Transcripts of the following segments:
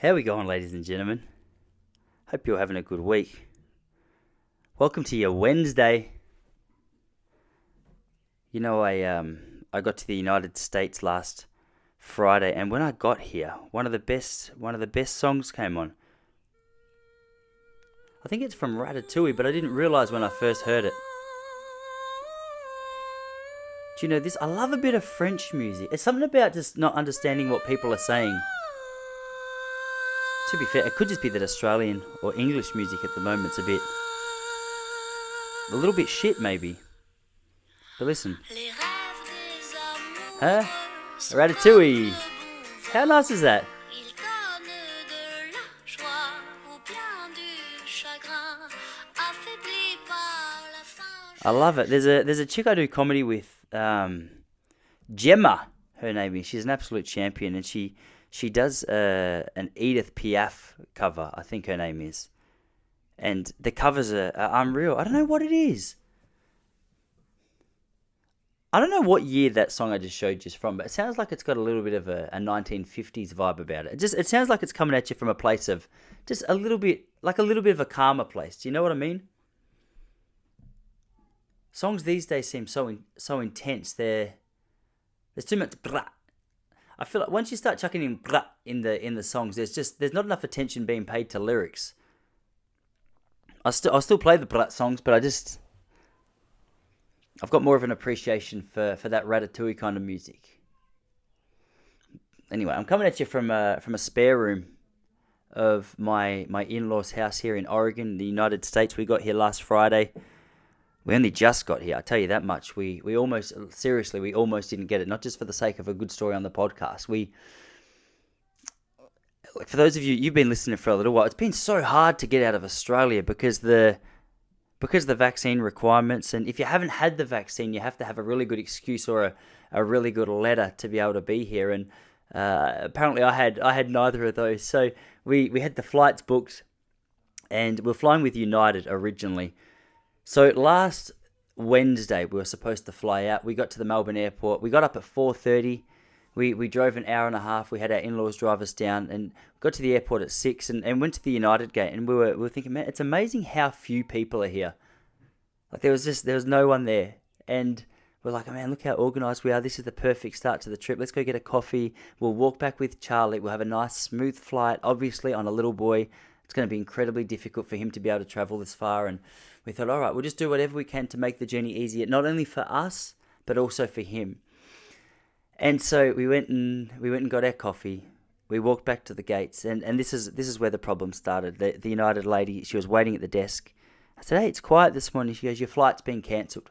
How we going, ladies and gentlemen? Hope you're having a good week. Welcome to your Wednesday. You know, I got to the United States last Friday, and when I got here, one of the best songs came on. I think it's from Ratatouille, but I didn't realize when I first heard it. Do you know this? I love a bit of French music. It's something about just not understanding what people are saying. To be fair, it could just be that Australian or English music at the moment's a little bit shit maybe. But listen. Huh? Ratatouille. How nice is that? I love it. There's a chick I do comedy with, Gemma, her name is. She's an absolute champion, and she does an Edith Piaf cover, I think her name is. And the covers are unreal. I don't know what it is. I don't know what year that song I just showed you is from, but it sounds like it's got a little bit of a 1950s vibe about it. It sounds like it's coming at you from a place of just a little bit of a calmer place. Do you know what I mean? Songs these days seem so intense. There's too much blah. I feel like once you start chucking in blah in the songs, there's not enough attention being paid to lyrics. I'll still play the blah songs, but I've got more of an appreciation for that Ratatouille kind of music. Anyway, I'm coming at you from a spare room of my in-laws' house here in Oregon, the United States. We got here last Friday. We only just got here, I tell you that much. We almost didn't get it, not just for the sake of a good story on the podcast. For those of you've been listening for a little while, it's been so hard to get out of Australia because the vaccine requirements, and if you haven't had the vaccine, you have to have a really good excuse or a really good letter to be able to be here. And apparently I had neither of those. So we had the flights booked, and we're flying with United originally. So last Wednesday, we were supposed to fly out. We got to the Melbourne airport. We got up at 4:30. We drove an hour and a half. We had our in-laws drive us down and got to the airport at 6 and went to the United gate. And we were thinking, man, it's amazing how few people are here. Like there was no one there. And we're like, oh man, look how organised we are. This is the perfect start to the trip. Let's go get a coffee. We'll walk back with Charlie. We'll have a nice smooth flight, obviously on a little boy. It's going to be incredibly difficult for him to be able to travel this far. And we thought, all right, we'll just do whatever we can to make the journey easier, not only for us, but also for him. And so we went and got our coffee. We walked back to the gates, and this is where the problem started. The United lady, she was waiting at the desk. I said, hey, it's quiet this morning. She goes, your flight's been cancelled.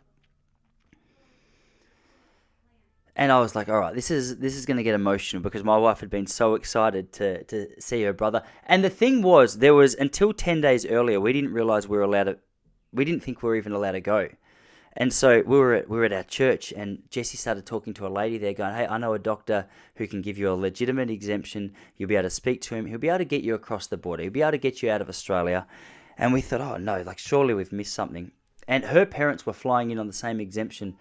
And I was like, all right, this is going to get emotional because my wife had been so excited to see her brother. And the thing was, there was until 10 days earlier, we didn't realize we didn't think we were even allowed to go. And so we were at our church, and Jesse started talking to a lady there going, hey, I know a doctor who can give you a legitimate exemption. You'll be able to speak to him. He'll be able to get you across the border. He'll be able to get you out of Australia. And we thought, oh no, like surely we've missed something. And her parents were flying in on the same exemption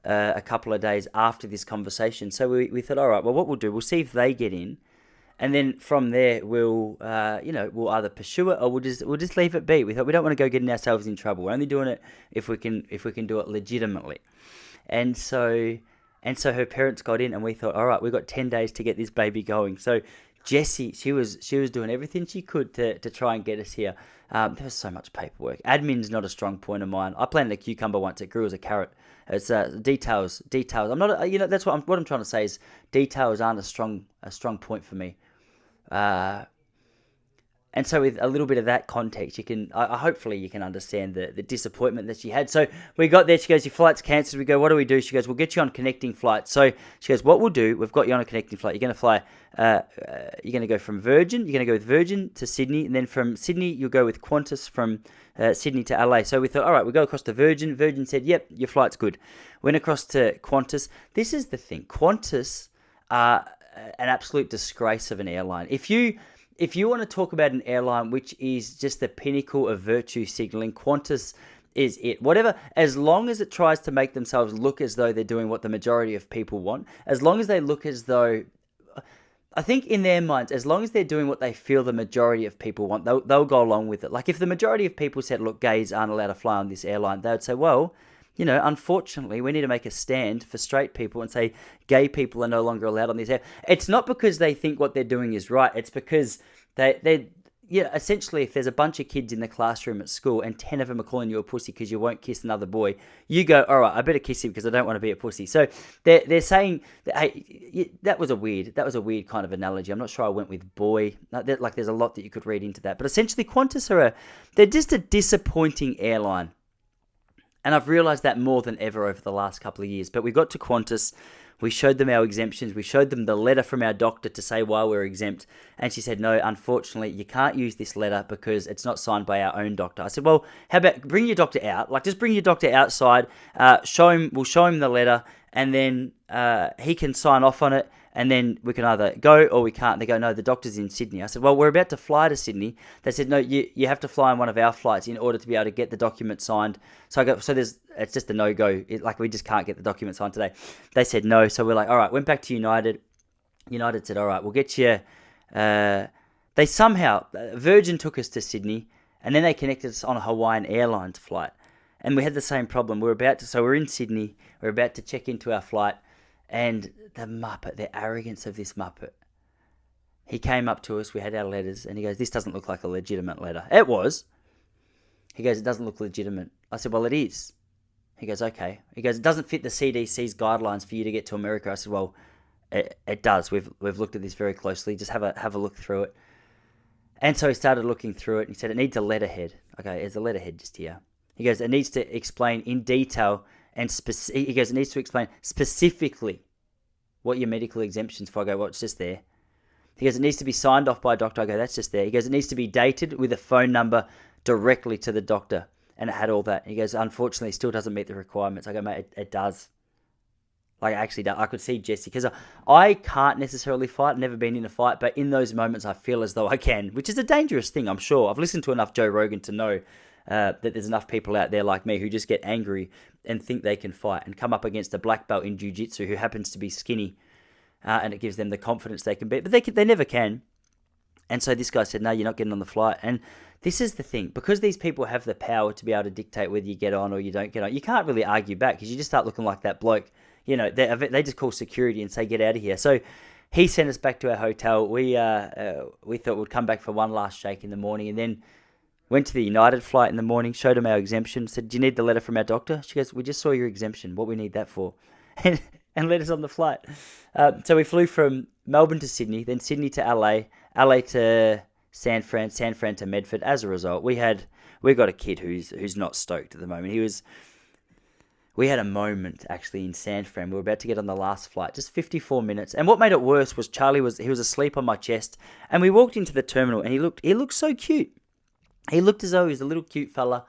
a couple of days after this conversation. So we thought, all right, well, what we'll do, we'll see if they get in. And then from there, we'll either pursue it or we'll just leave it be. We thought we don't want to go getting ourselves in trouble. We're only doing it if we can do it legitimately. And so her parents got in, and we thought, all right, we've got 10 days to get this baby going. So Jessie, she was doing everything she could to try and get us here. There was so much paperwork. Admin's not a strong point of mine. I planted a cucumber once; it grew as a carrot. It's details. I'm not. That's what I'm trying to say is details aren't a strong point for me. And so with a little bit of that context, hopefully you can understand the disappointment that she had. So we got there, she goes, your flight's cancelled. We go, what do we do? She goes, we'll get you on connecting flights. So she goes, what we'll do, we've got you on a connecting flight. You're going to fly, you're going to go from Virgin, you're going to go with Virgin to Sydney, and then from Sydney, you'll go with Qantas from Sydney to LA. So we thought, all right, we'll go across to Virgin. Virgin said, yep, your flight's good. Went across to Qantas. This is the thing, Qantas are an absolute disgrace of an airline. If you want to talk about an airline which is just the pinnacle of virtue signaling, Qantas is it. Whatever, as long as it tries to make themselves look as though they're doing what the majority of people want, as long as they look as though I think in their minds, as long as they're doing what they feel the majority of people want, they'll go along with it. Like if the majority of people said, look, gays aren't allowed to fly on this airline, they would say, well, unfortunately, we need to make a stand for straight people and say gay people are no longer allowed on this air. It's not because they think what they're doing is right. It's because essentially, if there's a bunch of kids in the classroom at school and 10 of them are calling you a pussy because you won't kiss another boy, you go, all right, I better kiss him because I don't want to be a pussy. So they're saying, that, hey, that was a weird kind of analogy. I'm not sure I went with boy. Like there's a lot that you could read into that. But essentially, Qantas they're just a disappointing airline. And I've realised that more than ever over the last couple of years. But we got to Qantas, we showed them our exemptions, we showed them the letter from our doctor to say why we're exempt. And she said, no, unfortunately, you can't use this letter because it's not signed by our own doctor. I said, well, how about bring your doctor out? Like, just bring your doctor outside, we'll show him the letter, and then he can sign off on it. And then we can either go or we can't. They go, no, the doctor's in Sydney. I said, well, we're about to fly to Sydney. They said, no, you have to fly on one of our flights in order to be able to get the document signed. So it's just a no-go. Like, we just can't get the document signed today. They said no. So we're like, all right, went back to United. United said, all right, we'll get you. They somehow, Virgin took us to Sydney, and then they connected us on a Hawaiian Airlines flight. And we had the same problem. We're in Sydney. We're about to check into our flight. And the arrogance of this Muppet. He came up to us, we had our letters, and he goes, this doesn't look like a legitimate letter. It was. He goes, it doesn't look legitimate. I said, well, it is. He goes, okay. He goes, it doesn't fit the CDC's guidelines for you to get to America. I said, well, it does. We've looked at this very closely. Just have a look through it. And so he started looking through it, and he said, it needs a letterhead. Okay, there's a letterhead just here. He goes, it needs to explain in detail he goes, it needs to explain specifically what your medical exemption's for. I go, well, it's just there. He goes, it needs to be signed off by a doctor. I go, that's just there. He goes, it needs to be dated with a phone number directly to the doctor. And it had all that. He goes, unfortunately, it still doesn't meet the requirements. I go, mate, it does. Like, actually, I could see Jesse, because I can't necessarily fight. I've never been in a fight, but in those moments, I feel as though I can, which is a dangerous thing, I'm sure. I've listened to enough Joe Rogan to know that there's enough people out there like me who just get angry and think they can fight and come up against a black belt in jiu-jitsu who happens to be skinny, and it gives them the confidence they can beat, but they never can. And so this guy said, no, you're not getting on the flight. And this is the thing, because these people have the power to be able to dictate whether you get on or you don't get on, you can't really argue back, because you just start looking like that bloke. They just call security and say, get out of here. So he sent us back to our hotel. We thought we'd come back for one last shake in the morning, and then went to the United flight in the morning, showed him our exemption, said, do you need the letter from our doctor? She goes, we just saw your exemption. What we need that for? And let us on the flight. So we flew from Melbourne to Sydney, then Sydney to LA, LA to San Fran to Medford. As a result, we got a kid who's not stoked at the moment. We had a moment actually in San Fran. We were about to get on the last flight, just 54 minutes. And what made it worse was Charlie was asleep on my chest, and we walked into the terminal, and he looked so cute. He looked as though he was a little cute fella,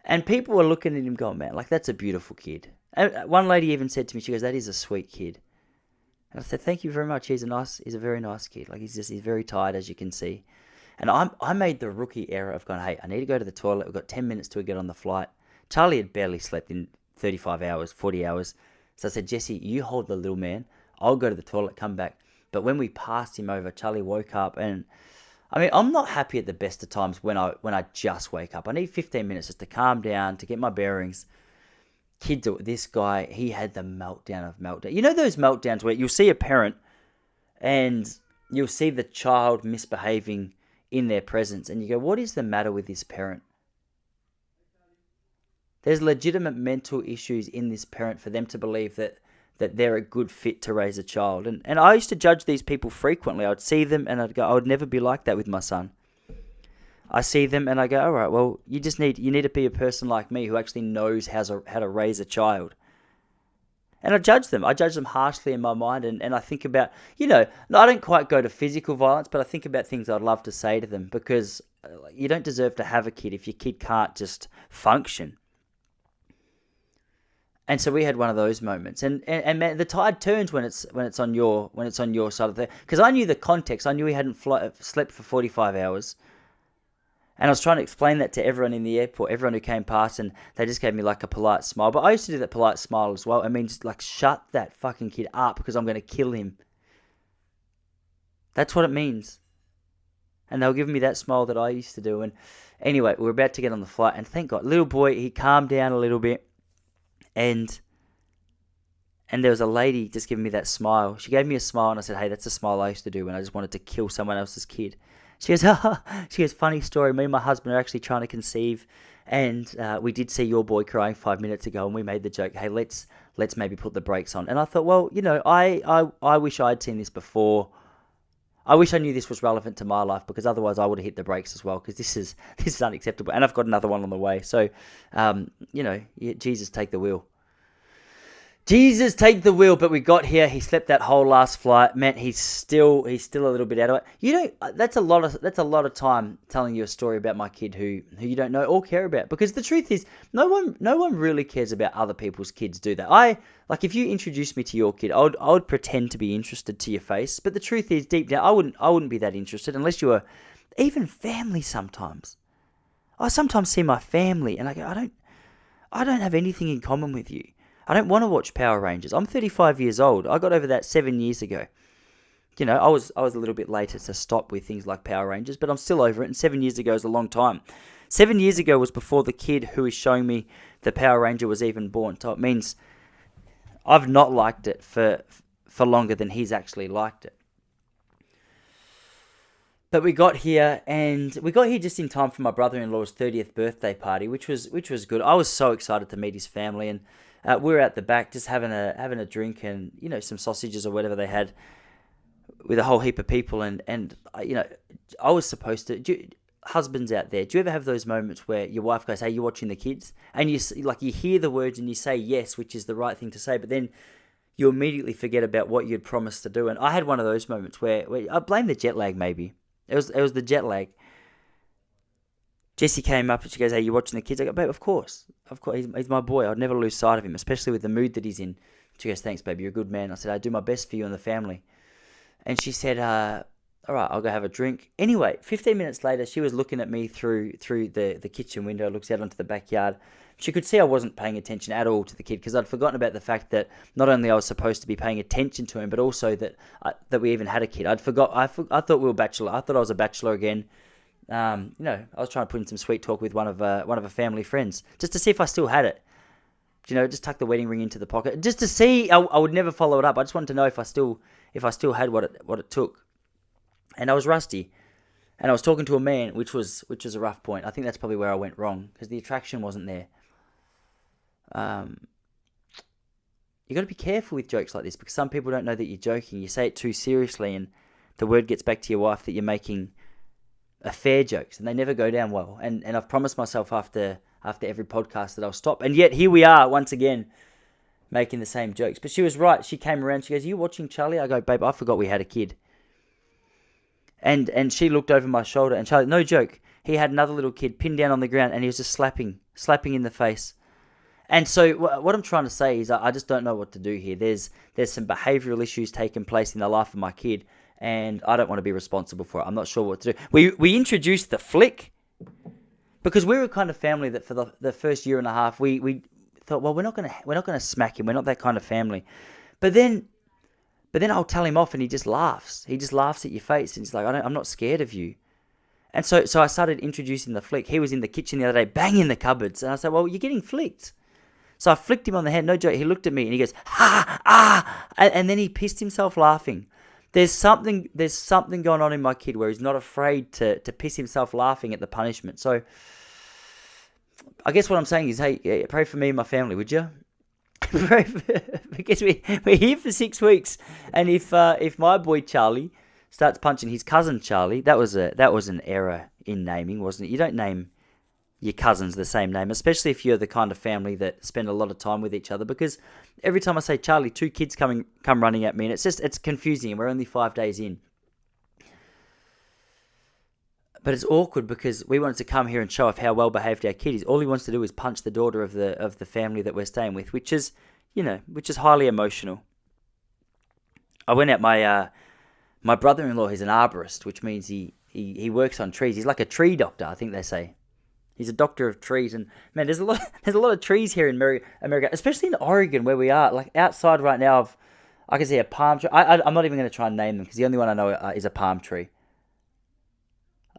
and people were looking at him going, man, like, that's a beautiful kid. And one lady even said to me, she goes, that is a sweet kid. And I said, thank you very much. He's a very nice kid. Like, he's very tired, as you can see. And I made the rookie error of going, hey, I need to go to the toilet. We've got 10 minutes to get on the flight. Charlie had barely slept in 35 hours, 40 hours. So I said, Jesse, you hold the little man. I'll go to the toilet, come back. But when we passed him over, Charlie woke up, and I mean, I'm not happy at the best of times when I just wake up. I need 15 minutes just to calm down, to get my bearings. This guy, he had the meltdown of meltdown. You know those meltdowns where you'll see a parent and you'll see the child misbehaving in their presence, and you go, what is the matter with this parent? There's legitimate mental issues in this parent for them to believe that they're a good fit to raise a child. And I used to judge these people frequently. I'd see them and I'd go, I would never be like that with my son. I see them and I go, all right, well, you need to be a person like me who actually knows how to raise a child. And I judge them. I judge them harshly in my mind, and I think about, I don't quite go to physical violence, but I think about things I'd love to say to them, because you don't deserve to have a kid if your kid can't just function. And so we had one of those moments, and man, the tide turns when it's on your side of the, because I knew the context. I knew he hadn't slept for 45 hours, and I was trying to explain that to everyone in the airport, everyone who came past, and they just gave me like a polite smile. But I used to do that polite smile as well. I mean, just like, shut that fucking kid up, because I'm going to kill him. That's what it means. And they were giving me that smile that I used to do. And anyway, we were about to get on the flight, and thank God, little boy, he calmed down a little bit, and there was a lady just giving me that smile. She gave me a smile, and I said, hey, that's a smile I used to do when I just wanted to kill someone else's kid. She goes, funny story. Me and my husband are actually trying to conceive, and we did see your boy crying 5 minutes ago, and we made the joke, hey, let's maybe put the brakes on. And I thought, well, I wish I'd seen this before. I wish I knew this was relevant to my life, because otherwise I would have hit the brakes as well, because this is unacceptable. And I've got another one on the way. So, Jesus, take the wheel. Jesus, take the wheel. But we got here. He slept that whole last flight. Man, he's still a little bit out of it. That's a lot of time telling you a story about my kid who you don't know or care about. Because the truth is, no one really cares about other people's kids, do they? If you introduced me to your kid, I would pretend to be interested to your face. But the truth is, deep down, I wouldn't be that interested unless you were even family. Sometimes I sometimes see my family and I go, I don't have anything in common with you. I don't want to watch Power Rangers. I'm 35 years old. I got over that 7 years ago. I was a little bit later to stop with things like Power Rangers, but I'm still over it, and 7 years ago is a long time. 7 years ago was before the kid who is showing me the Power Ranger was even born. So it means I've not liked it for longer than he's actually liked it. But we got here just in time for my brother-in-law's 30th birthday party, which was good. I was so excited to meet his family, and we were at the back just having a drink and some sausages or whatever they had with a whole heap of people, and I was supposed to. Husbands out there, do you ever have those moments where your wife goes, "Hey, you watching the kids?" and you hear the words and you say yes, which is the right thing to say, but then you immediately forget about what you'd promised to do? And I had one of those moments where I blame the jet lag. Maybe it was the jet lag. Jessie came up and she goes, "Hey, you watching the kids?" I go, "Babe, of course, he's my boy. I'd never lose sight of him, especially with the mood that he's in." She goes, "Thanks, babe, you're a good man." I said, "I do my best for you and the family." And she said, "All right, I'll go have a drink." Anyway, 15 minutes later, she was looking at me through the kitchen window, looks out onto the backyard. She could see I wasn't paying attention at all to the kid, because I'd forgotten about the fact that not only I was supposed to be paying attention to him, but also that we even had a kid. I thought we were bachelor. I thought I was a bachelor again. I was trying to put in some sweet talk with one of her family friends, just to see if I still had it. Just tuck the wedding ring into the pocket, just to see. I would never follow it up. I just wanted to know if I still had what it took. And I was rusty, and I was talking to a man, which was a rough point. I think that's probably where I went wrong, because the attraction wasn't there. You got to be careful with jokes like this, because some people don't know that you're joking. You say it too seriously, and the word gets back to your wife that you're making affair jokes, and they never go down well. And I've promised myself after every podcast that I'll stop, and yet here we are once again making the same jokes. But she was right. She came around. She goes, "Are you watching Charlie?" I go, "Babe, I forgot we had a kid." And she looked over my shoulder, and Charlie, no joke, he had another little kid pinned down on the ground, and he was just slapping in the face. And so what I'm trying to say is I just don't know what to do here. There's some behavioural issues taking place in the life of my kid, and I don't want to be responsible for it. I'm not sure what to do. We introduced the flick because we were a kind of family that for the first year and a half we thought, well, we're not gonna smack him. We're not that kind of family. But then I'll tell him off, and he just laughs. He just laughs at your face, and he's like, I'm not scared of you. And so I started introducing the flick. He was in the kitchen the other day, banging the cupboards, and I said, well, you're getting flicked. So I flicked him on the head. No joke. He looked at me and he goes, "Ha, ah," and then he pissed himself laughing. There's something going on in my kid where he's not afraid to piss himself laughing at the punishment. So I guess what I'm saying is, hey, pray for me and my family, would you? Because we're here for 6 weeks, and if my boy Charlie starts punching his cousin Charlie, that was an error in naming, wasn't it? You don't name your cousins the same name, especially if you're the kind of family that spend a lot of time with each other, because every time I say Charlie, 2 kids come running at me, and it's confusing, and we're only 5 days in. But it's awkward because we wanted to come here and show off how well behaved our kid is. All he wants to do is punch the daughter of the family that we're staying with, which is highly emotional. I went out my brother-in-law. He's an arborist, which means he works on trees. He's like a tree doctor, I think they say. He's a doctor of trees, and man, there's a lot of trees here in America, especially in Oregon where we are. Like outside right now, I can see a palm tree. I'm not even going to try and name them because the only one I know is a palm tree.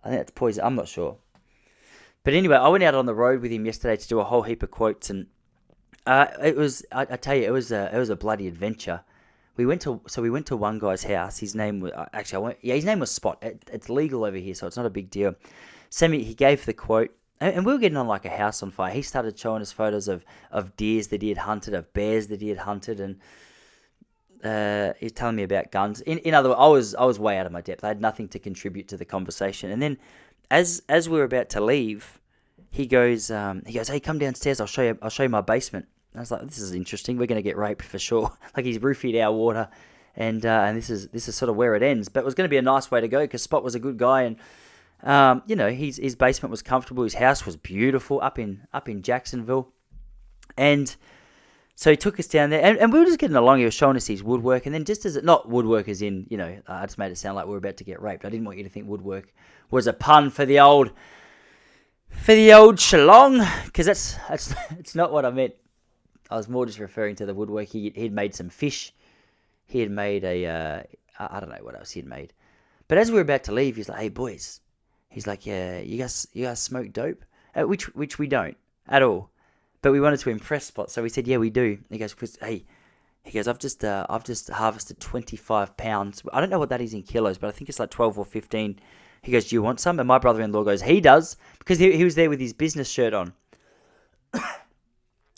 I think that's poison. I'm not sure. But anyway, I went out on the road with him yesterday to do a whole heap of quotes, and it was. I tell you, it was a bloody adventure. We went to one guy's house. His name was actually I went. Yeah, his name was Spot. It's legal over here, so it's not a big deal. Sammy, he gave the quote, and we were getting on like a house on fire. He started showing us photos of deers that he had hunted, of bears that he had hunted, and he was telling me about guns. In other words, I was way out of my depth. I had nothing to contribute to the conversation. And then, as we were about to leave, he goes, hey, come downstairs. I'll show you my basement. And I was like, this is interesting. We're going to get raped for sure. Like he's roofied our water, and this is sort of where it ends. But it was going to be a nice way to go because Spot was a good guy, and his basement was comfortable. His house was beautiful up in Jacksonville, and so he took us down there, and we were just getting along. He was showing us his woodwork, and then just as not woodwork as in, I just made it sound like we were about to get raped. I didn't want you to think woodwork was a pun for the old shalong, because that's not what I meant. I was more just referring to the woodwork. He'd made some fish. He had made I don't know what else he'd made. But as we were about to leave, he's like, hey boys, he's like, yeah, you guys smoke dope? Which we don't at all. But we wanted to impress Spot, so we said, yeah, we do. He goes, hey, I've just harvested 25 pounds. I don't know what that is in kilos, but I think it's like 12 or 15. He goes, do you want some? And my brother-in-law goes, he does, because he was there with his business shirt on.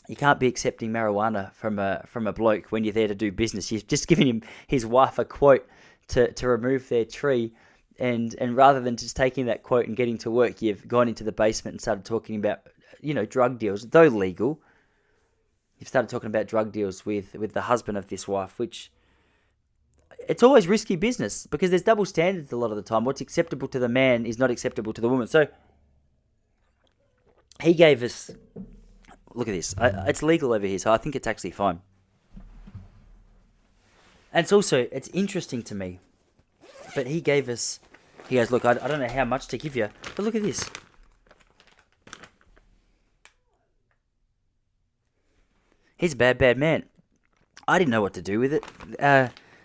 You can't be accepting marijuana from a bloke when you're there to do business. You've just given his wife a quote to remove their tree, and rather than just taking that quote and getting to work, you've gone into the basement and started talking about drug deals, though legal. You've started talking about drug deals with the husband of this wife, which it's always risky business because there's double standards a lot of the time. What's acceptable to the man is not acceptable to the woman. So he gave us. Look at this. It's legal over here, so I think it's actually fine. And it's interesting to me. But he goes, look, I don't know how much to give you, but look at this. He's a bad man. I didn't know what to do with it.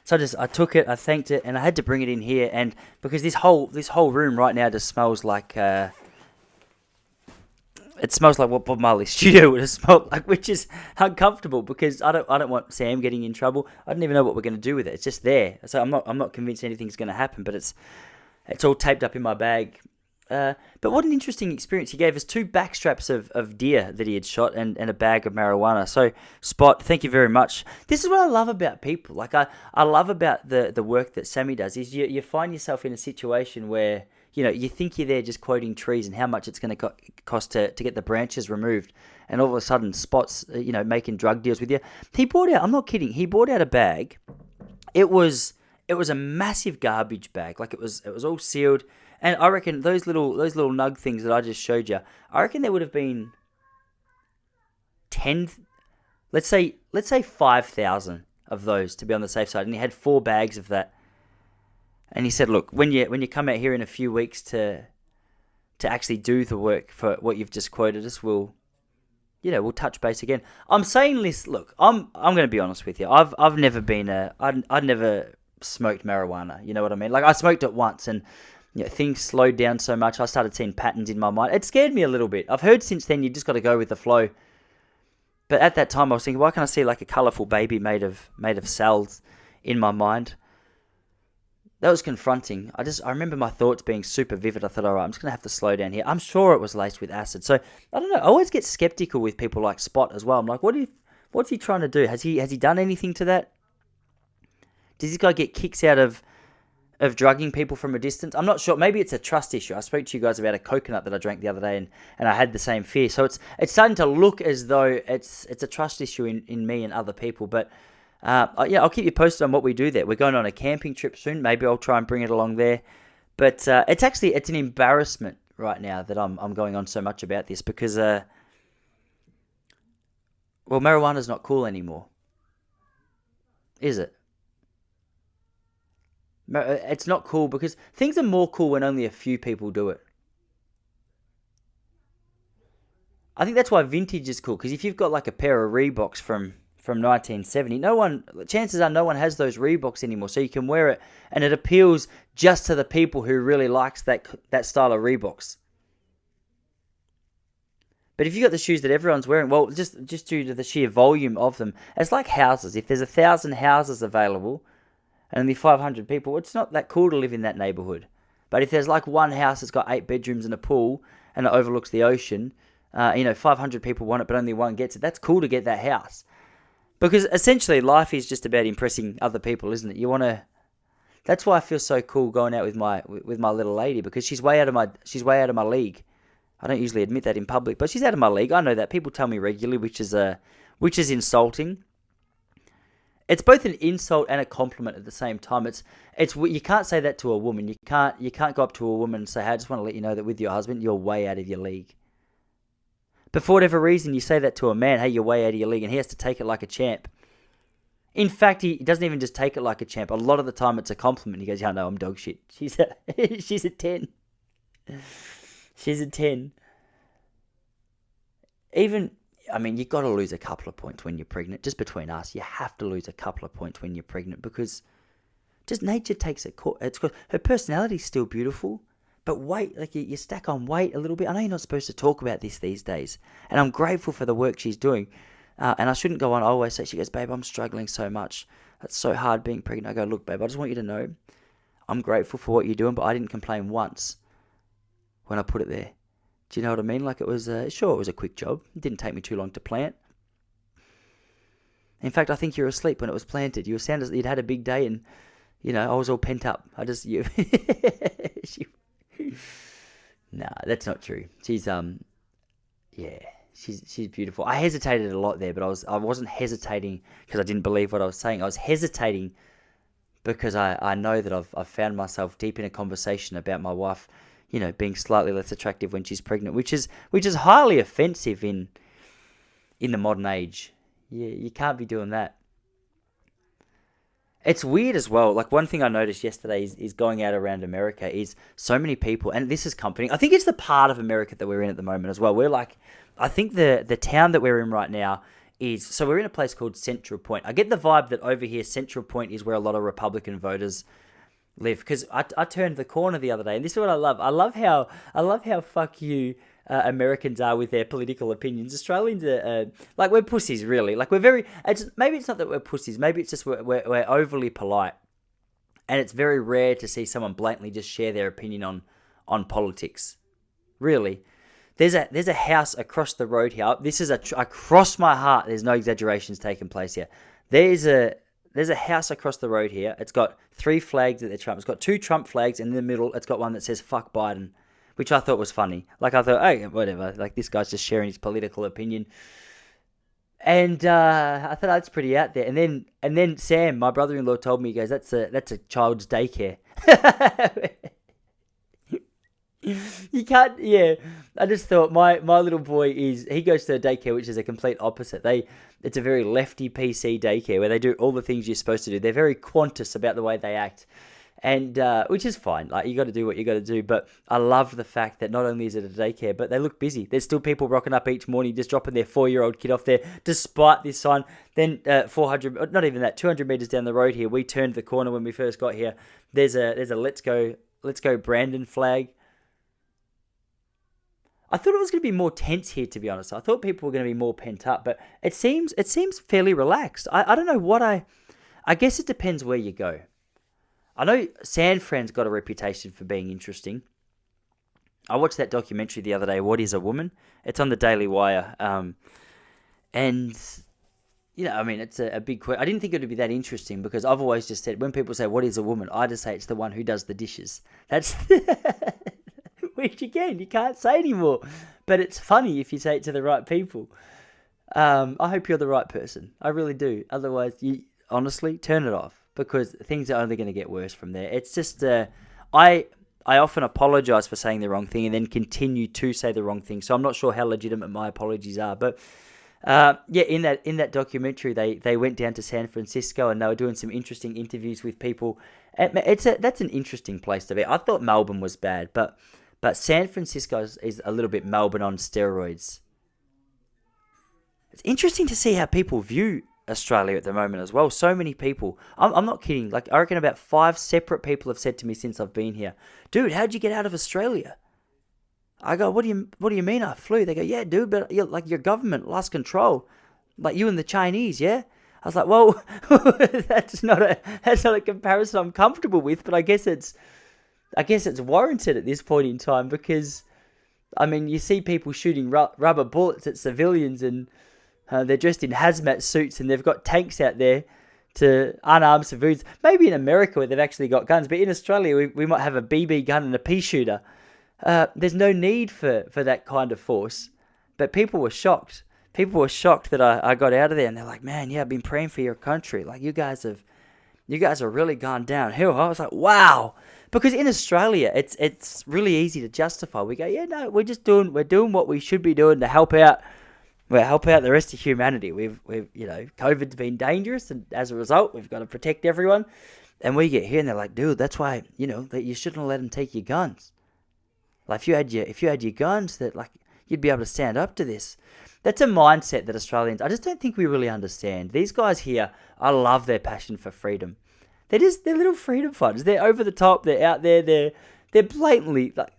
So I took it, I thanked it, and I had to bring it in here. And because this whole room right now just smells like... it smells like what Bob Marley's studio would have smelled like, which is uncomfortable because I don't want Sam getting in trouble. I don't even know what we're going to do with it. It's just there, so I'm not convinced anything's going to happen. But it's all taped up in my bag. But what an interesting experience. He gave us 2 backstraps of deer that he had shot and a bag of marijuana. So Spot, thank you very much. This is what I love about people. Like I love about the work that Sammy does is you find yourself in a situation where you think you're there just quoting trees and how much it's going to cost to get the branches removed. And all of a sudden, Spot's, making drug deals with you. He bought out, I'm not kidding, he bought out a bag. It was a massive garbage bag. Like it was all sealed. And I reckon those little nug things that I just showed you, I reckon there would have been 10, let's say 5,000 of those to be on the safe side. And he had 4 bags of that. And he said, look, when you come out here in a few weeks to actually do the work for what you've just quoted us, we'll touch base again. I'm saying this, look, I'm going to be honest with you. I've never been I'd never smoked marijuana. You know what I mean? Like I smoked it once and things slowed down so much. I started seeing patterns in my mind. It scared me a little bit. I've heard since then you just got to go with the flow. But at that time I was thinking, why can't I see like a colourful baby made of cells in my mind? That was confronting. I remember my thoughts being super vivid. I thought, all right, I'm just going to have to slow down here. I'm sure it was laced with acid. So, I don't know. I always get skeptical with people like Spot as well. I'm like, what's he trying to do? Has he done anything to that? Does this guy get kicks out of drugging people from a distance? I'm not sure. Maybe it's a trust issue. I spoke to you guys about a coconut that I drank the other day, and I had the same fear. So it's starting to look as though it's a trust issue in me and other people. But I'll keep you posted on what we do there. We're going on a camping trip soon. Maybe I'll try and bring it along there. But it's an embarrassment right now that I'm going on so much about this because marijuana's not cool anymore, is it? It's not cool because things are more cool when only a few people do it. I think that's why vintage is cool, because if you've got like a pair of Reeboks from from 1970. Chances are no one has those Reeboks anymore, so you can wear it, and it appeals just to the people who really likes that style of Reeboks. But if you got the shoes that everyone's wearing, well, just due to the sheer volume of them, it's like houses. If there's 1,000 houses available and only 500 people, it's not that cool to live in that neighborhood. But if there's like one house that's got 8 bedrooms and a pool and it overlooks the ocean, 500 people want it, but only one gets it. That's cool to get that house. Because essentially life is just about impressing other people, isn't it? That's why I feel so cool going out with my little lady, because she's way out of my league. I don't usually admit that in public, but she's out of my league. I know that. People tell me regularly, which is insulting. It's both an insult and a compliment at the same time. It's you can't say that to a woman. You can't go up to a woman and say, "Hey, I just want to let you know that with your husband, you're way out of your league." But for whatever reason, you say that to a man, "Hey, you're way out of your league," and he has to take it like a champ. In fact, he doesn't even just take it like a champ. A lot of the time, it's a compliment. He goes, "Yeah, no, I'm dog shit." She's a 10. She's a 10. You've got to lose a couple of points when you're pregnant. Just between us, you have to lose a couple of points when you're pregnant, because just nature takes it. Her personality's still beautiful, but weight, like you stack on weight a little bit. I know you're not supposed to talk about this these days, and I'm grateful for the work she's doing. And I shouldn't go on. I always say, she goes, "Babe, I'm struggling so much. It's so hard being pregnant." I go, "Look, babe, I just want you to know, I'm grateful for what you're doing, but I didn't complain once when I put it there." Do you know what I mean? Like, it was it was a quick job. It didn't take me too long to plant. In fact, I think you were asleep when it was planted. You sounded as you'd had a big day, and I was all pent up. Nah, that's not true. She's she's beautiful. I hesitated a lot there, but I wasn't hesitating because I didn't believe what I was saying. I was hesitating because I know that I've found myself deep in a conversation about my wife, being slightly less attractive when she's pregnant, which is highly offensive in the modern age. Yeah, you can't be doing that. It's weird as well. Like, one thing I noticed yesterday is going out around America is so many people, and this is comforting. I think it's the part of America that we're in at the moment as well. We're like, I think the town that we're in right now so we're in a place called Central Point. I get the vibe that over here, Central Point is where a lot of Republican voters live, because I turned the corner the other day, and this is what I love. I love how fuck you Americans are with their political opinions. Australians are like, we're pussies, really. Like, we're very. Maybe it's not that we're pussies. Maybe it's just we're overly polite, and it's very rare to see someone blatantly just share their opinion on politics. Really, there's a house across the road here. This is across my heart. There's no exaggerations taking place here. There's a house across the road here. It's got 3 flags that they're Trump. It's got 2 Trump flags, and in the middle, it's got one that says "fuck Biden," which I thought was funny. Like, I thought, hey, whatever. Like, this guy's just sharing his political opinion. And I thought, that's pretty out there. And then Sam, my brother-in-law, told me, he goes, that's a child's daycare. You can't, yeah. I just thought my little boy he goes to a daycare which is a complete opposite. It's a very lefty PC daycare where they do all the things you're supposed to do. They're very Qantas about the way they act, and which is fine. Like, you got to do what you got to do. But I love the fact that not only is it a daycare, but they look busy. There's still people rocking up each morning, just dropping their 4-year-old kid off there, despite this sign. Then 400, not even that, 200 meters down the road here, we turned the corner when we first got here. There's a Let's Go Brandon flag. I thought it was going to be more tense here, to be honest. I thought people were going to be more pent up, but it seems fairly relaxed. I don't know what I guess it depends where you go. I know San Fran's got a reputation for being interesting. I watched that documentary the other day, What is a Woman? It's on the Daily Wire. And, it's a big question. I didn't think it would be that interesting, because I've always just said, when people say, what is a woman? I just say it's the one who does the dishes. That's... Which, again, you can't say anymore. But it's funny if you say it to the right people. I hope you're the right person. I really do. Otherwise, honestly, turn it off, because things are only going to get worse from there. It's just, I often apologize for saying the wrong thing and then continue to say the wrong thing. So I'm not sure how legitimate my apologies are. But in that documentary, they went down to San Francisco and they were doing some interesting interviews with people. That's an interesting place to be. I thought Melbourne was bad, but San Francisco is a little bit Melbourne on steroids. It's interesting to see how people view Australia at the moment as well. So many people. I'm not kidding. Like, I reckon about 5 separate people have said to me since I've been here, dude, how'd you get out of Australia? I go, what do you mean I flew? They go, yeah, dude, but like your government lost control, like you and the Chinese, yeah. I was like, well, that's not a comparison I'm comfortable with, but I guess it's warranted at this point in time because I mean you see people shooting rubber bullets at civilians and they're dressed in hazmat suits and they've got tanks out there to unarmed civilians. Maybe in America where they've actually got guns, but in Australia we might have a BB gun and a pea shooter. There's no need for that kind of force. But people were shocked. People were shocked that I got out of there, and they're like, man, yeah, I've been praying for your country. Like, you guys have really gone downhill. I was like, wow. Because in Australia, it's really easy to justify. We go, yeah, no, we're doing what we should be doing to help out. We'll help out the rest of humanity. We've COVID's been dangerous, and as a result, we've got to protect everyone. And we get here, and they're like, dude, that's why that you shouldn't let them take your guns. Like if you had your guns, that like you'd be able to stand up to this. That's a mindset that Australians, I just don't think we really understand. These guys here, I love their passion for freedom. They're little freedom fighters. They're over the top. They're out there. They're blatantly like,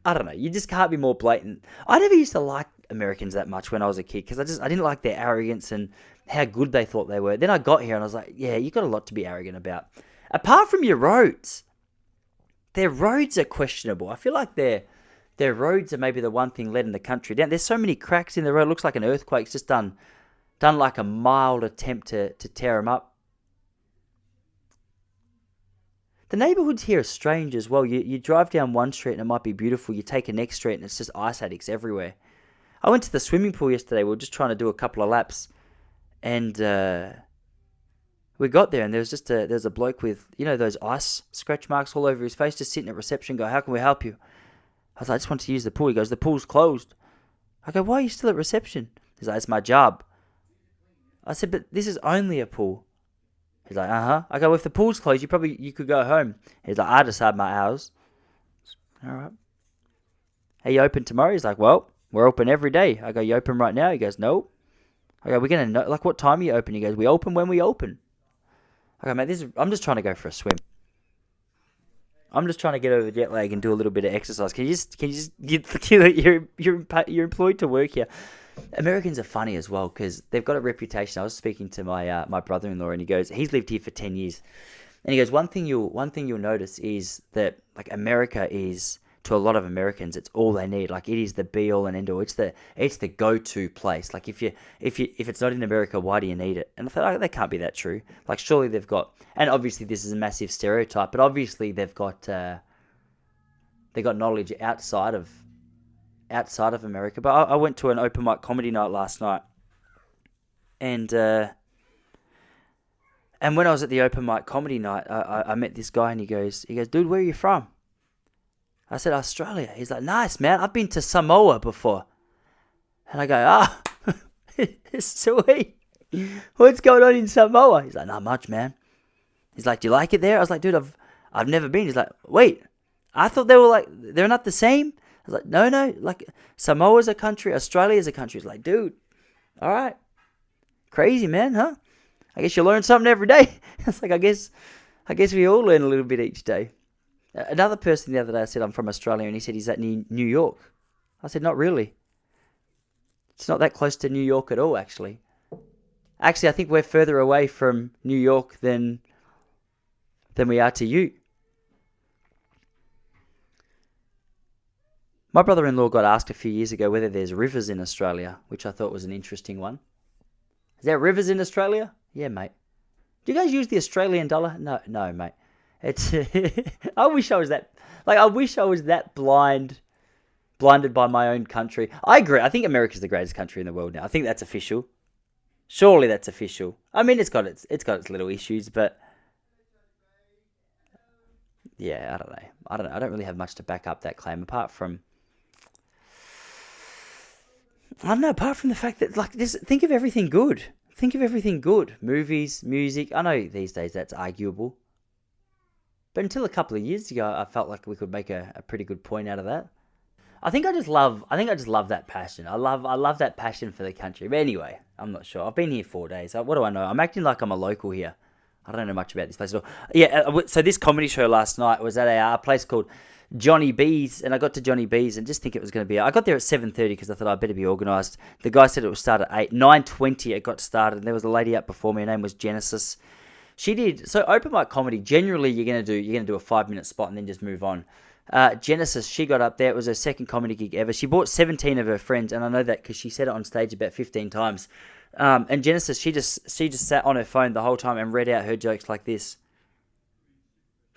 I don't know. You just can't be more blatant. I never used to like Americans that much when I was a kid because I didn't like their arrogance and how good they thought they were. Then I got here and I was like, yeah, you got a lot to be arrogant about. Apart from your roads, their roads are questionable. I feel like their roads are maybe the one thing letting the country down. There's so many cracks in the road. It looks like an earthquake's just done like a mild attempt to tear them up. The neighbourhoods here are strange as well. You drive down one street and it might be beautiful. You take a next street and it's just ice addicts everywhere. I went to the swimming pool yesterday. We were just trying to do a couple of laps. And we got there and there's a bloke with, those ice scratch marks all over his face, just sitting at reception going, how can we help you? I was like, I just want to use the pool. He goes, the pool's closed. I go, why are you still at reception? He's like, it's my job. I said, but this is only a pool. He's like, uh-huh. I go, well, if the pool's closed, you could go home. He's like, I decide my hours. All right. Are you open tomorrow? He's like, well, we're open every day. I go, you open right now? He goes, no. I go, we're going to know, like, what time are you open? He goes, we open when we open. I go, mate, I'm just trying to go for a swim. I'm just trying to get over the jet lag and do a little bit of exercise. Can you just you're employed to work here? Americans are funny as well because they've got a reputation. I was speaking to my brother-in-law and he goes, he's lived here for 10 years, and he goes, one thing you'll notice is that like America is, to a lot of Americans, it's all they need. Like, it is the be all and end all. It's the go-to place. Like, if it's not in America, why do you need it? And I thought, that can't be that true. Like, surely they've got, and obviously this is a massive stereotype, but obviously they've got knowledge outside of America. But I went to an open mic comedy night last night, and when I was at the open mic comedy night, I met this guy and he goes, dude, where are you from? I said, Australia. He's like, nice, man. I've been to Samoa before. And I go, sweet. What's going on in Samoa? He's like, not much, man. He's like, do you like it there? I was like, dude, I've never been. He's like, wait, I thought they were like, they're not the same? I was like, no, like, Samoa's a country, Australia's a country. He's like, dude, all right. Crazy, man, huh? I guess you learn something every day. I was like, I guess we all learn a little bit each day. Another person the other day, I said, I'm from Australia, and he said, he's at New York. I said, not really. It's not that close to New York at all, actually. Actually, I think we're further away from New York than we are to you. My brother-in-law got asked a few years ago whether there's rivers in Australia, which I thought was an interesting one. Is there rivers in Australia? Yeah, mate. Do you guys use the Australian dollar? No, mate. It's I wish I was that blinded by my own country. I agree. I think America's the greatest country in the world now. I think that's official. Surely that's official. I mean, it's got its little issues, but yeah, I don't know. I don't really have much to back up that claim apart from the fact that, like, this, think of everything good. Movies, music. I know these days that's arguable. But until a couple of years ago, I felt like we could make a pretty good point out of that. I think I just love that passion. I love that passion for the country. But anyway, I'm not sure. I've been here 4 days. What do I know? I'm acting like I'm a local here. I don't know much about this place at all. Yeah, so this comedy show last night was at a place called Johnny B's, and I got to Johnny B's and just think it was going to be. I got there at 7:30 because I thought I'd better be organised. The guy said it would start at 8. 9:20 it got started, and there was a lady up before me. Her name was Genesis. She did so open mic comedy. Generally, you're gonna do a 5-minute spot and then just move on. Genesis, she got up there. It was her second comedy gig ever. She brought 17 of her friends, and I know that because she said it on stage about 15 times. And Genesis, she just sat on her phone the whole time and read out her jokes like this.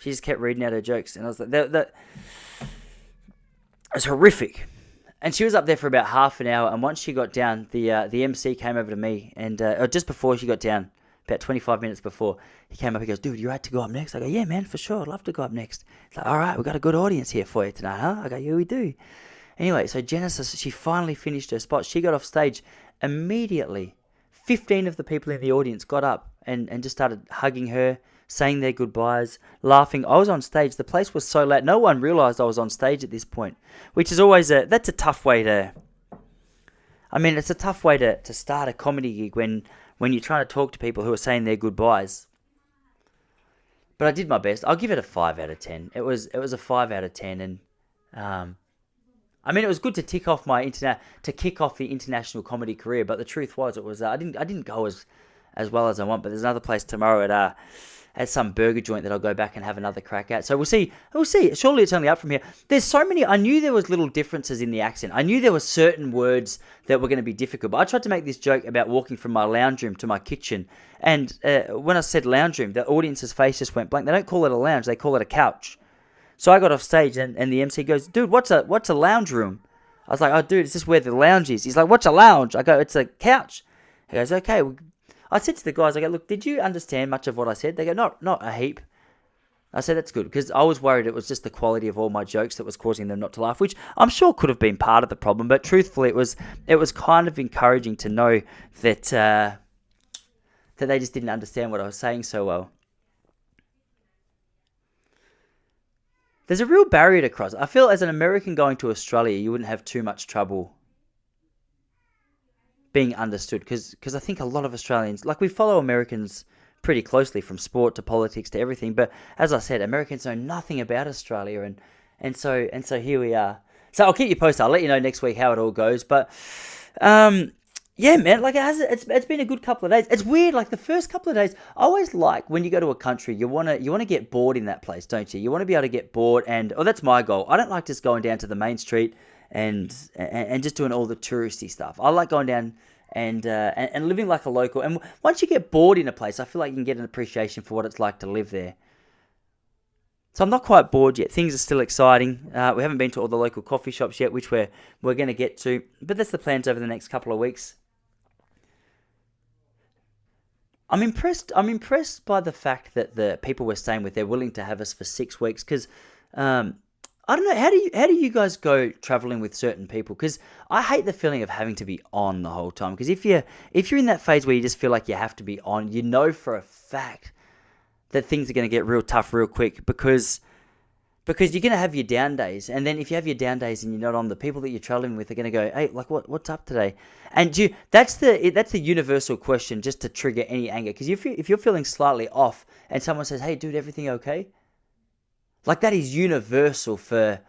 She just kept reading out her jokes, and I was like, that it's horrific. And she was up there for about half an hour, and once she got down, the MC came over to me, and just before she got down, about 25 minutes before, he came up, he goes, dude, you right to go up next? I go, yeah, man, for sure, I'd love to go up next. He's like, all right, we've got a good audience here for you tonight, huh? I go, yeah, we do. Anyway, so Genesis, she finally finished her spot. She got off stage immediately. 15 of the people in the audience got up and just started hugging her, saying their goodbyes, laughing. I was on stage. The place was so loud. No one realised I was on stage at this point, which is always that's a tough way to... I mean, it's a tough way to start a comedy gig when you're trying to talk to people who are saying their goodbyes. But I did my best. I'll give it a 5 out of 10. It was a 5 out of 10, and I mean, it was good to kick off the international comedy career. But the truth was, it was I didn't go as well as I want. But there's another place tomorrow at some burger joint that I'll go back and have another crack at. So we'll see. Surely it's only up from here. There's so many. I knew there was little differences in the accent. I knew there were certain words that were going to be difficult. But I tried to make this joke about walking from my lounge room to my kitchen. And when I said lounge room, the audience's face just went blank. They don't call it a lounge. They call it a couch. So I got off stage and the MC goes, dude, what's a lounge room? I was like, oh, dude, is this where the lounge is? He's like, what's a lounge? I go, it's a couch. He goes, okay. I said to the guys, I go, look, did you understand much of what I said? They go, not a heap. I said, that's good, because I was worried it was just the quality of all my jokes that was causing them not to laugh, which I'm sure could have been part of the problem. But truthfully, it was kind of encouraging to know that they just didn't understand what I was saying so well. There's a real barrier to cross. I feel as an American going to Australia, you wouldn't have too much trouble being understood, because I think a lot of Australians, like, we follow Americans pretty closely from sport to politics to everything. But as I said, Americans know nothing about Australia, and so here we are. So I'll keep you posted. I'll let you know next week how it all goes. But yeah, man, like it's been a good couple of days. It's weird, like the first couple of days, I always like when you go to a country, you wanna get bored in that place, don't you? You want to be able to get bored, and that's my goal. I don't like just going down to the main street and just doing all the touristy stuff. I like going down and living like a local. And once you get bored in a place, I feel like you can get an appreciation for what it's like to live there. So I'm not quite bored yet. Things are still exciting. We haven't been to all the local coffee shops yet, which we're going to get to. But that's the plans over the next couple of weeks. I'm impressed by the fact that the people we're staying with, they're willing to have us for 6 weeks, because I don't know, how do you guys go traveling with certain people? Because I hate the feeling of having to be on the whole time. Because if you're in that phase where you just feel like you have to be on, you know for a fact that things are going to get real tough real quick, because you're going to have your down days. And then if you have your down days and you're not on, the people that you're traveling with are going to go, hey, like, what's up today? And that's the universal question, just to trigger any anger. Because if you're feeling slightly off and someone says, hey, dude, everything okay? Like, that is universal for,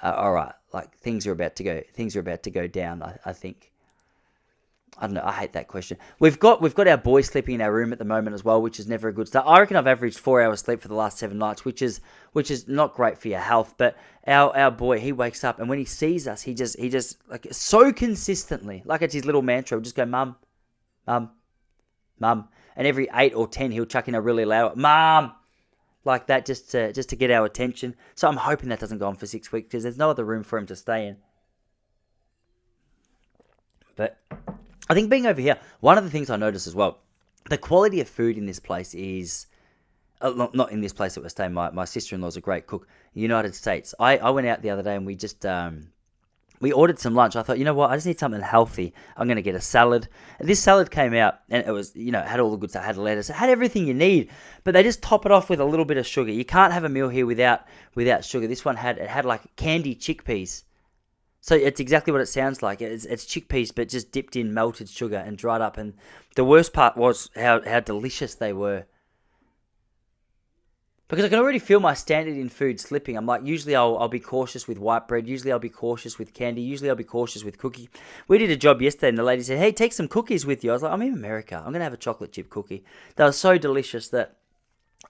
all right, like, things are about to go down, I think. I don't know. I hate that question. We've got our boy sleeping in our room at the moment as well, which is never a good start. I reckon I've averaged 4 hours sleep for the last 7 nights, which is not great for your health. But our boy, he wakes up, and when he sees us, he just like, so consistently, like it's his little mantra, he'll just go, mum, mum, mum, and every 8 or 10 he'll chuck in a really loud mum, like that, just to get our attention. So I'm hoping that doesn't go on for 6 weeks, because there's no other room for him to stay in. But I think being over here, one of the things I noticed as well, the quality of food in this place is, not in this place that we're staying, my sister-in-law's a great cook, United States. I went out the other day and we just, we ordered some lunch. I thought, you know what, I just need something healthy. I'm going to get a salad. And this salad came out, and it was, it had all the good stuff, it had lettuce, it had everything you need, but they just top it off with a little bit of sugar. You can't have a meal here without sugar. This one had like candied chickpeas. So it's exactly what it sounds like. It's chickpeas, but just dipped in melted sugar and dried up. And the worst part was how delicious they were. Because I can already feel my standard in food slipping. I'm like, usually I'll be cautious with white bread. Usually I'll be cautious with candy. Usually I'll be cautious with cookie. We did a job yesterday and the lady said, hey, take some cookies with you. I was like, I'm in America. I'm going to have a chocolate chip cookie. They were so delicious that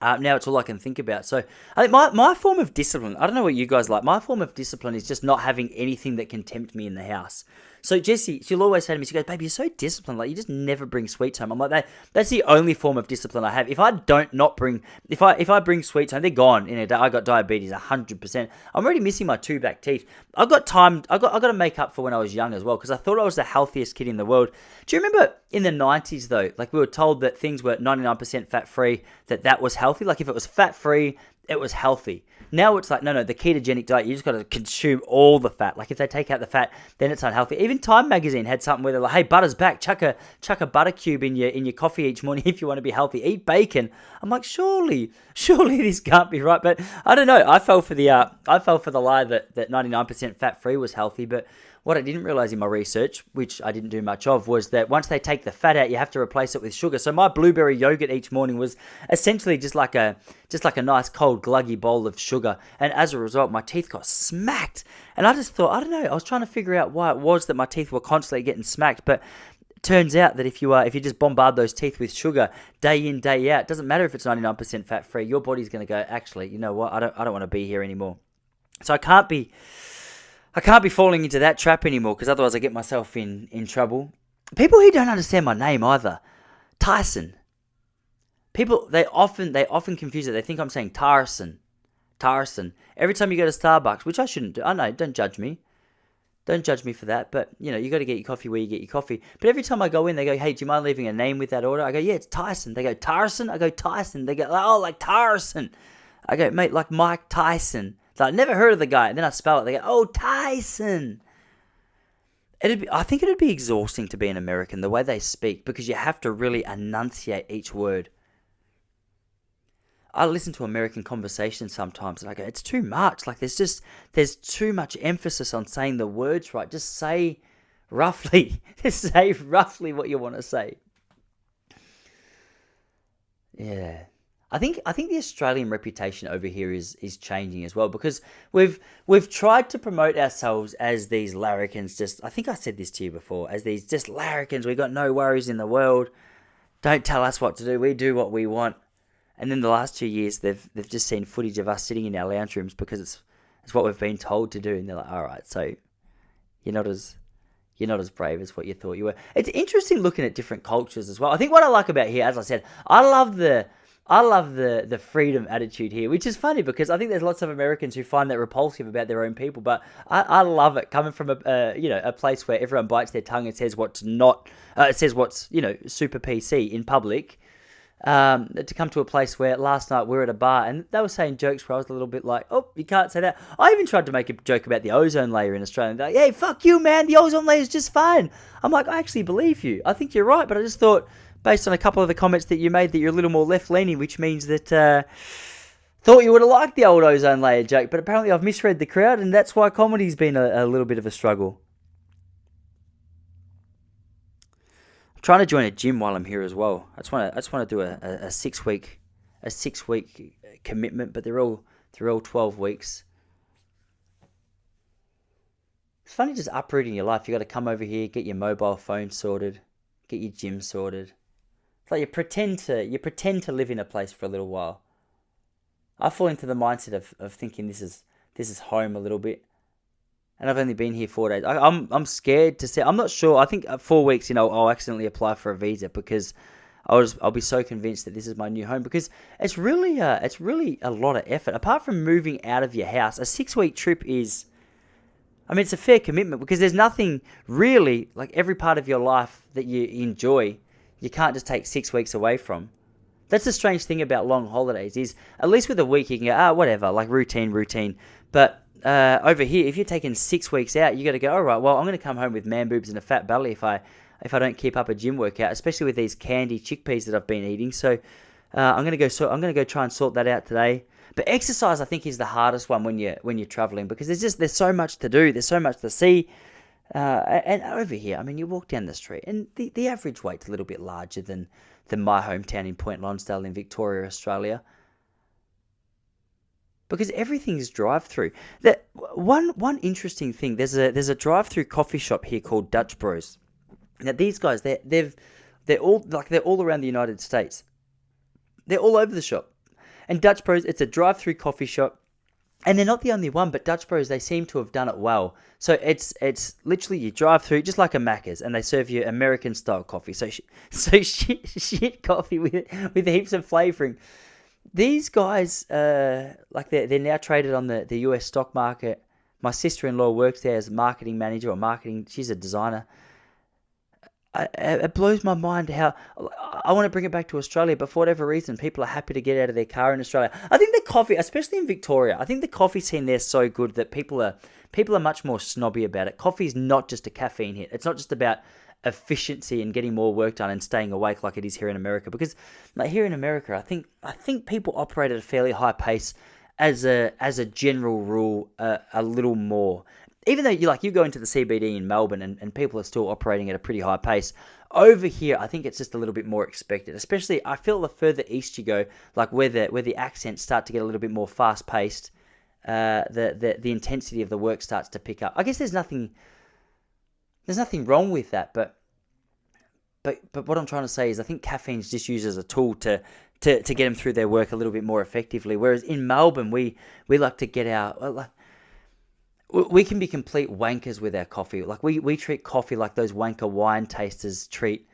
now it's all I can think about. So I think my form of discipline, I don't know what you guys like. My form of discipline is just not having anything that can tempt me in the house. So Jessie, she'll always say to me, she goes, baby, you're so disciplined. Like, you just never bring sweets home. I'm like, that's the only form of discipline I have. If I bring sweets home, they're gone in a day. I got diabetes 100%. I'm already missing my two back teeth. I got to make up for when I was young as well, because I thought I was the healthiest kid in the world. Do you remember in the 90s though, like we were told that things were 99% fat free, that was healthy. Like if it was fat free, it was healthy. Now it's like, no, the ketogenic diet, you just got to consume all the fat. Like if they take out the fat, then it's unhealthy. Even Time magazine had something where they're like, hey, butter's back. Chuck a butter cube in your coffee each morning if you want to be healthy. Eat bacon. I'm like, surely this can't be right. But I don't know. I fell for the lie that 99% fat free was healthy. But what I didn't realize in my research, which I didn't do much of, was that once they take the fat out, you have to replace it with sugar. So my blueberry yogurt each morning was essentially just like a nice cold gluggy bowl of sugar. And as a result, my teeth got smacked. And I just thought, I don't know, I was trying to figure out why it was that my teeth were constantly getting smacked. But it turns out that if you just bombard those teeth with sugar day in, day out, it doesn't matter if it's 99% fat free, your body's going to go, actually, you know what, I don't want to be here anymore. So I can't be falling into that trap anymore, because otherwise I get myself in trouble. People who don't understand my name either. Tyson. People, they often confuse it. They think I'm saying Tyson. Every time you go to Starbucks, which I shouldn't do. I know, don't judge me. Don't judge me for that. But, you got to get your coffee where you get your coffee. But every time I go in, they go, hey, do you mind leaving a name with that order? I go, yeah, it's Tyson. They go, Tyson? I go, Tyson. They go, oh, like Tyson. I go, mate, like Mike Tyson. So I never heard of the guy, and then I spell it. They go, oh, Tyson. I think it'd be exhausting to be an American, the way they speak, because you have to really enunciate each word. I listen to American conversations sometimes, and I go, it's too much. Like, there's too much emphasis on saying the words right. Just say roughly. Just say roughly what you want to say. Yeah. I think the Australian reputation over here is changing as well, because we've tried to promote ourselves as these larrikins. Just, I think I said this to you before, as these just larrikins. We got no worries in the world. Don't tell us what to do. We do what we want. And then the last 2 years, they've just seen footage of us sitting in our lounge rooms because it's what we've been told to do, and they're like, all right, so you're not as brave as what you thought you were. It's interesting looking at different cultures as well. I think what I like about here, as I said, I love the freedom attitude here, which is funny because I think there's lots of Americans who find that repulsive about their own people, but I love it coming from a place where everyone bites their tongue and says what's super PC in public. To come to a place where last night we were at a bar and they were saying jokes where I was a little bit like, oh, you can't say that. I even tried to make a joke about the ozone layer in Australia. They're like, hey, fuck you, man. The ozone layer is just fine. I'm like, I actually believe you. I think you're right, but I just thought, based on a couple of the comments that you made, that you're a little more left-leaning, which means that thought you would have liked the old ozone layer joke, but apparently I've misread the crowd, and that's why comedy's been a little bit of a struggle. I'm trying to join a gym while I'm here as well. I just want to do a 6 week commitment, but they're all 12 weeks. It's funny just uprooting your life. You got to come over here, get your mobile phone sorted, get your gym sorted. It's like you pretend to live in a place for a little while. I fall into the mindset of thinking this is home a little bit. And I've only been here 4 days. I'm scared to say. I'm not sure. I think 4 weeks, I'll accidentally apply for a visa because I'll be so convinced that this is my new home, because it's really a lot of effort. Apart from moving out of your house, a 6-week trip is, it's a fair commitment, because there's nothing really, like every part of your life that you enjoy, you can't just take 6 weeks away from. That's the strange thing about long holidays, is at least with a week you can go, whatever, like routine. But over here, if you're taking 6 weeks out, you got to go, all right, well, I'm going to come home with man boobs and a fat belly if I don't keep up a gym workout, especially with these candy chickpeas that I've been eating. So I'm going to go try and sort that out today. But exercise, I think, is the hardest one when you're traveling, because there's so much to do, there's so much to see. And over here, I mean, you walk down the street, and the average weight's a little bit larger than my hometown in Point Lonsdale in Victoria, Australia, because everything's drive-through. That one interesting thing, there's a drive-through coffee shop here called Dutch Bros. Now these guys, they're all around the United States. They're all over the shop. And Dutch Bros, it's a drive-through coffee shop. And they're not the only one, but Dutch Bros, they seem to have done it well. So it's literally you drive through, just like a Macca's, and they serve you American-style coffee. So shit coffee with heaps of flavouring. These guys, like they're now traded on the US stock market. My sister-in-law works there as a marketing manager or marketing. She's a designer. It blows my mind how I want to bring it back to Australia, but for whatever reason, people are happy to get out of their car in Australia. I think the coffee, especially in Victoria, I think the coffee scene there is so good that people are much more snobby about it. Coffee is not just a caffeine hit. It's not just about efficiency and getting more work done and staying awake like it is here in America. Because like here in America, I think people operate at a fairly high pace as a general rule, a little more. Even though you go into the CBD in Melbourne and people are still operating at a pretty high pace, over here I think it's just a little bit more expected. Especially I feel the further east you go, like where the accents start to get a little bit more fast paced, the intensity of the work starts to pick up. I guess there's nothing wrong with that, but what I'm trying to say is I think caffeine's just used as a tool to get them through their work a little bit more effectively. Whereas in Melbourne we like to get we can be complete wankers with our coffee. Like we treat coffee like those wanker wine tasters treat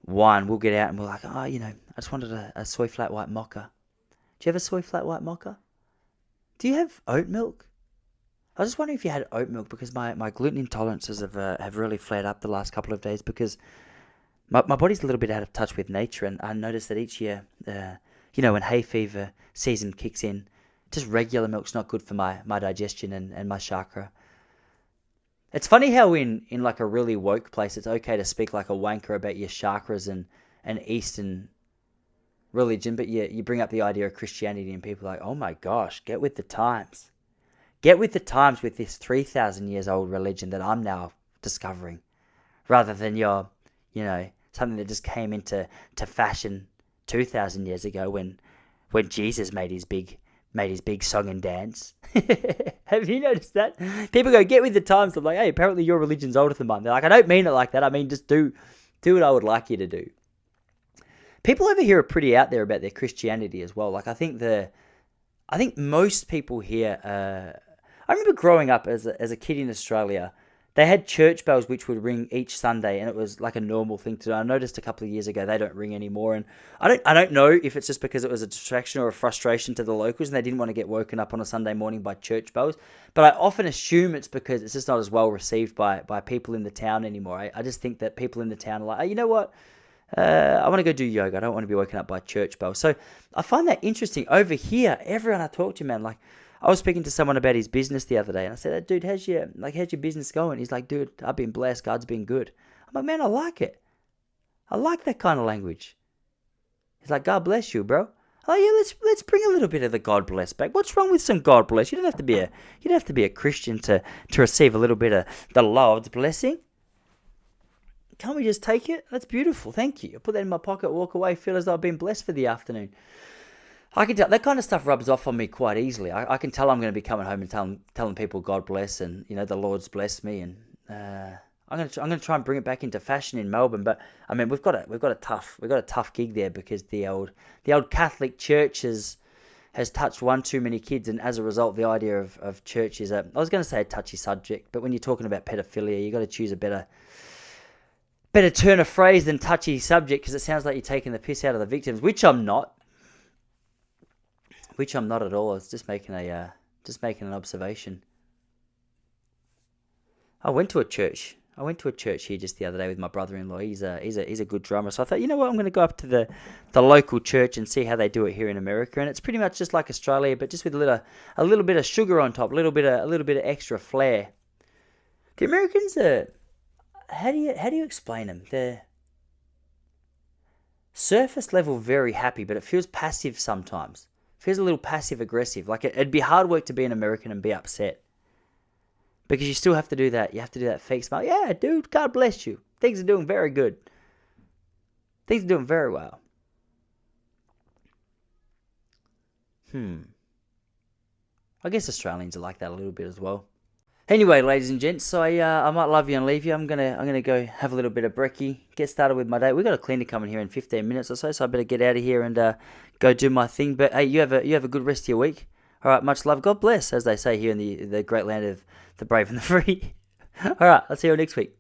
wine. We'll get out and we're like, I just wanted a soy flat white mocha. Do you have a soy flat white mocha? Do you have oat milk? I was just wondering if you had oat milk, because my gluten intolerances have really flared up the last couple of days, because my body's a little bit out of touch with nature, and I noticed that each year, when hay fever season kicks in, just regular milk's not good for my digestion and my chakra. It's funny how in like a really woke place, it's okay to speak like a wanker about your chakras and Eastern religion, but you bring up the idea of Christianity and people are like, oh my gosh, get with the times. Get with the times with this 3,000 years old religion that I'm now discovering, rather than your, something that just came into fashion 2,000 years ago when Jesus made his big song and dance. Have you noticed that? People go, get with the times. I'm like, hey, apparently your religion's older than mine. They're like, I don't mean it like that. I mean, just do what I would like you to do. People over here are pretty out there about their Christianity as well. Like, I think most people here, I remember growing up as a kid in Australia, they had church bells which would ring each Sunday, and it was like a normal thing to do. I noticed a couple of years ago they don't ring anymore, and I don't know if it's just because it was a distraction or a frustration to the locals and they didn't want to get woken up on a Sunday morning by church bells. But I often assume it's because it's just not as well received by people in the town anymore. I just think that people in the town are like, hey, you know what? I want to go do yoga. I don't want to be woken up by church bells. So I find that interesting. Over here, everyone I talk to, man, like, I was speaking to someone about his business the other day, and I said, dude, how's your business going? He's like, dude, I've been blessed. God's been good. I'm like, man, I like it. I like that kind of language. He's like, God bless you, bro. Oh yeah, let's bring a little bit of the God bless back. What's wrong with some God bless? You don't have to be a Christian to receive a little bit of the Lord's blessing. Can't we just take it? That's beautiful. Thank you. I'll put that in my pocket, walk away, feel as though I've been blessed for the afternoon. I can tell that kind of stuff rubs off on me quite easily. I can tell I'm going to be coming home and telling people God bless, and the Lord's blessed me, and I'm going to try and bring it back into fashion in Melbourne. But I mean, we've got a tough gig there, because the old Catholic Church has touched one too many kids, and as a result, the idea of church is I was going to say a touchy subject, but when you're talking about pedophilia, you got to choose a better turn of phrase than touchy subject, because it sounds like you're taking the piss out of the victims, which I'm not. At all. I was just making an observation. I went to a church here just the other day with my brother-in-law. He's a good drummer. So I thought, you know what, I'm going to go up to the local church and see how they do it here in America. And it's pretty much just like Australia, but just with a little bit of sugar on top, a little bit of extra flair. The Americans are, how do you explain them? They're surface level very happy, but it feels passive sometimes. feels a little passive aggressive. Like it'd be hard work to be an American and be upset. Because you still have to do that. You have to do that fake smile. Yeah, dude, God bless you. Things are doing very good. Things are doing very well. I guess Australians are like that a little bit as well. Anyway, ladies and gents, so I might love you and leave you. I'm gonna go have a little bit of brekkie, get started with my day. We've got a cleaner coming here in 15 minutes or so, so I better get out of here and go do my thing. But hey, you have a good rest of your week. All right, much love. God bless, as they say here in the great land of the brave and the free. All right, I'll see you next week.